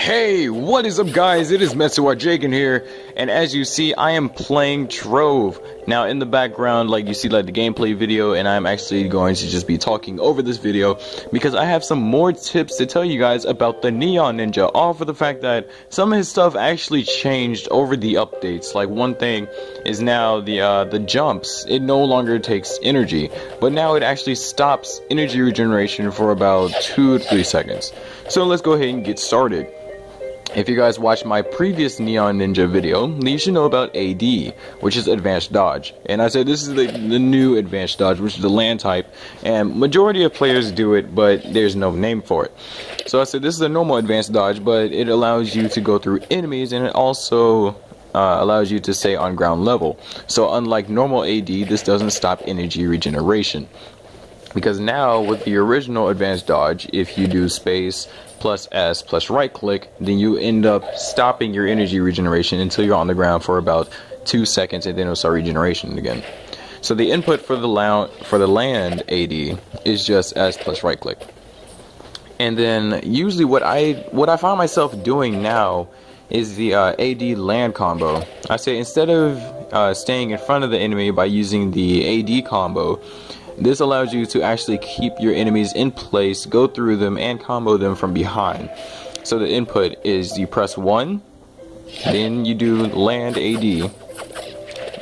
Hey, what is up guys? It is Jaken here, and as you see, I am playing Trove. Now in the background, like you see like the gameplay video, and I'm actually going to just be talking over this video because I have some more tips to tell you guys about the Neon Ninja, all for the fact that some of his stuff actually changed over the updates. Like one thing is now the jumps, it no longer takes energy, but now it actually stops energy regeneration for about 2 to 3 seconds. So let's go ahead and get started. If you guys watched my previous Neon Ninja video, you should know about AD, which is Advanced Dodge. And I said this is the new Advanced Dodge, which is the land type, and majority of players do it, but there's no name for it. So I said this is a normal Advanced Dodge, but it allows you to go through enemies, and it also allows you to stay on ground level. So unlike normal AD, this doesn't stop energy regeneration. Because now with the original Advanced Dodge, if you do space plus S plus right click, then you end up stopping your energy regeneration until you're on the ground for about 2 seconds, and then it'll start regeneration again. So the input for the land AD is just S plus right click. And then usually what I find myself doing now is the AD land combo. I say instead of staying in front of the enemy by using the AD combo, this allows you to actually keep your enemies in place, go through them, and combo them from behind. So the input is you press 1, then you do land AD,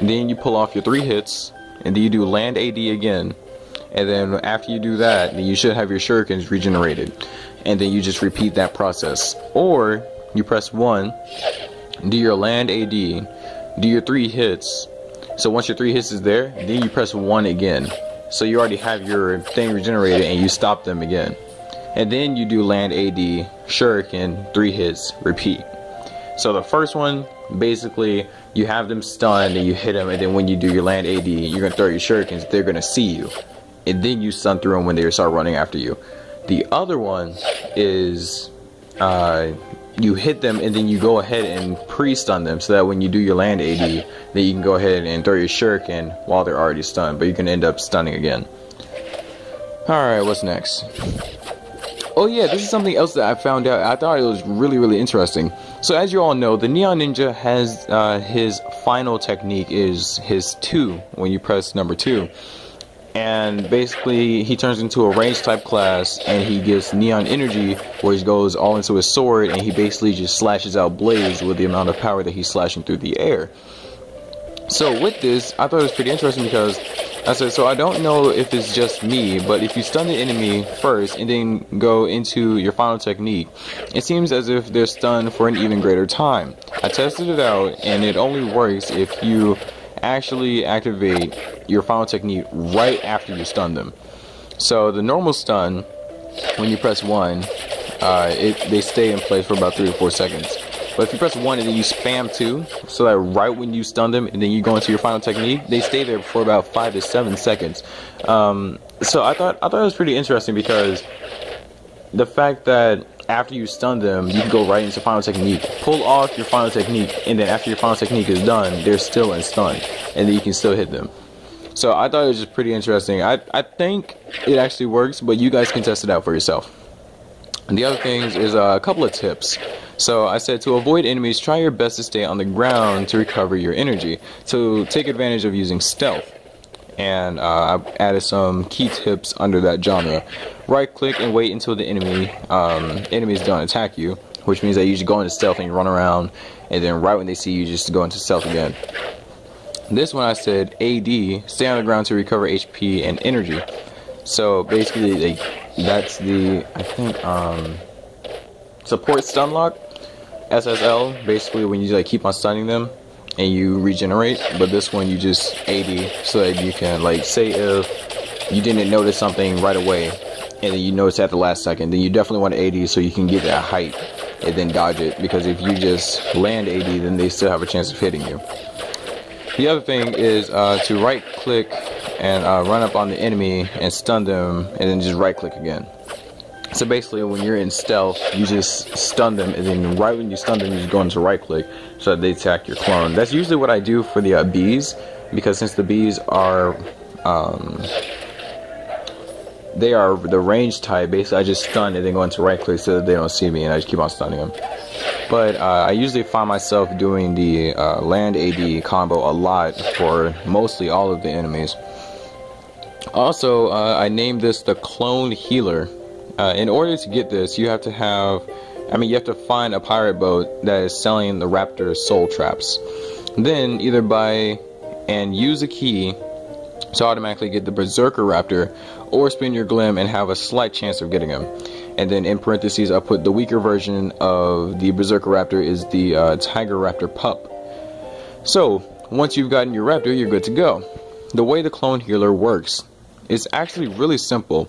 then you pull off your 3 hits, and then you do land AD again. And then after you do that, then you should have your shurikens regenerated. And then you just repeat that process. Or you press 1, do your land AD, do your 3 hits. So once your 3 hits is there, then you press 1 again. So you already have your thing regenerated and you stop them again. And then you do land AD, shuriken, 3 hits, repeat. So the first one, basically, you have them stunned and you hit them, and then when you do your land AD, you're going to throw your shurikens, they're going to see you. And then you stun through them when they start running after you. The other one is you hit them and then you go ahead and pre-stun them, so that when you do your land AD, then you can go ahead and throw your shuriken while they're already stunned, but you can end up stunning again. Alright, what's next? Oh yeah, this is something else that I found out. I thought it was really interesting. So as you all know, the Neon Ninja has his final technique is his 2, when you press number 2. And basically he turns into a range type class, and he gets neon energy where he goes all into his sword, and he basically just slashes out blades with the amount of power that he's slashing through the air. So with this, I thought it was pretty interesting because I said, so I don't know if it's just me, but if you stun the enemy first and then go into your final technique, it seems as if they're stunned for an even greater time. I tested it out, and it only works if you actually activate your final technique right after you stun them. So the normal stun, when you press 1, they stay in place for about 3 to 4 seconds. But if you press 1 and then you spam 2, so that right when you stun them and then you go into your final technique, they stay there for about 5 to 7 seconds. So I thought it was pretty interesting, because the fact that after you stun them, you can go right into final technique, pull off your final technique, and then after your final technique is done, they're still in stun, and then you can still hit them. So I thought it was just pretty interesting. I think it actually works, but you guys can test it out for yourself. And the other things is a couple of tips. So I said to avoid enemies, try your best to stay on the ground to recover your energy. So take advantage of using stealth. And I've added some key tips under that genre. Right click and wait until the enemies don't attack you, which means that you just go into stealth and you run around, and then right when they see you, just go into stealth again. This one I said AD, stay on the ground to recover HP and energy. So basically that's the, I think, support stun lock, SSL, basically when you like keep on stunning them and you regenerate. But this one you just AD, so that you can, like, say if you didn't notice something right away and then you notice at the last second, then you definitely want to AD so you can get that height and then dodge it, because if you just land AD, then they still have a chance of hitting you. The other thing is to right click and run up on the enemy and stun them, and then just right click again. So basically when you're in stealth, you just stun them, and then right when you stun them, you just go into right click so that they attack your clone. That's usually what I do for the bees, because since the bees are they are the range type. Basically, I just stun and then go into right click so that they don't see me, and I just keep on stunning them. But I usually find myself doing the land AD combo a lot for mostly all of the enemies. Also, I named this the clone healer. In order to get this, you have to find a pirate boat that is selling the raptor soul traps. Then either buy and use a key to automatically get the berserker raptor, or spin your glim and have a slight chance of getting him. And then in parentheses I put the weaker version of the berserker raptor is the tiger raptor pup. So once you've gotten your raptor, you're good to go. The way the clone healer works, it's actually really simple.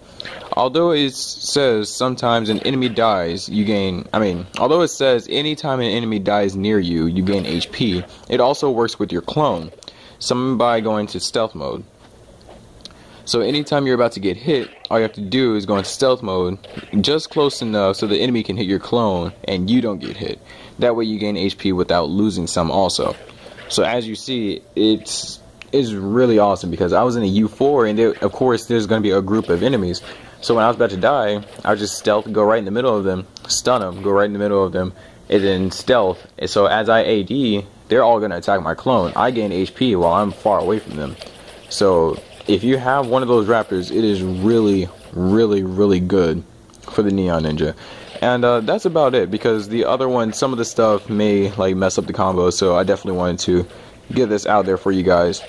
Although it says sometimes an enemy dies, you gain, although it says anytime an enemy dies near you, you gain HP, it also works with your clone. Summon by going to stealth mode. So anytime you're about to get hit, all you have to do is go into stealth mode, just close enough so the enemy can hit your clone and you don't get hit. That way you gain HP without losing some also. So as you see, it's really awesome because I was in a U4 and of course there's going to be a group of enemies. So when I was about to die, I would just stealth, go right in the middle of them, stun them, go right in the middle of them, and then stealth. And so as I AD, they're all going to attack my clone. I gain HP while I'm far away from them. So if you have one of those raptors, it is really, really, really good for the Neon Ninja. And that's about it, because the other one, some of the stuff may like mess up the combo, so I definitely wanted to get this out there for you guys.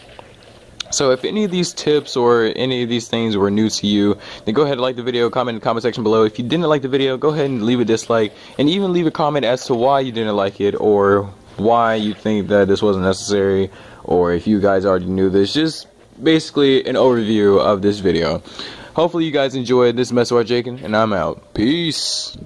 So if any of these tips or any of these things were new to you, then go ahead and like the video, comment in the comment section below. If you didn't like the video, go ahead and leave a dislike, and even leave a comment as to why you didn't like it, or why you think that this wasn't necessary, or if you guys already knew this. Just basically an overview of this video. Hopefully you guys enjoyed. This is Jacob, and I'm out. Peace.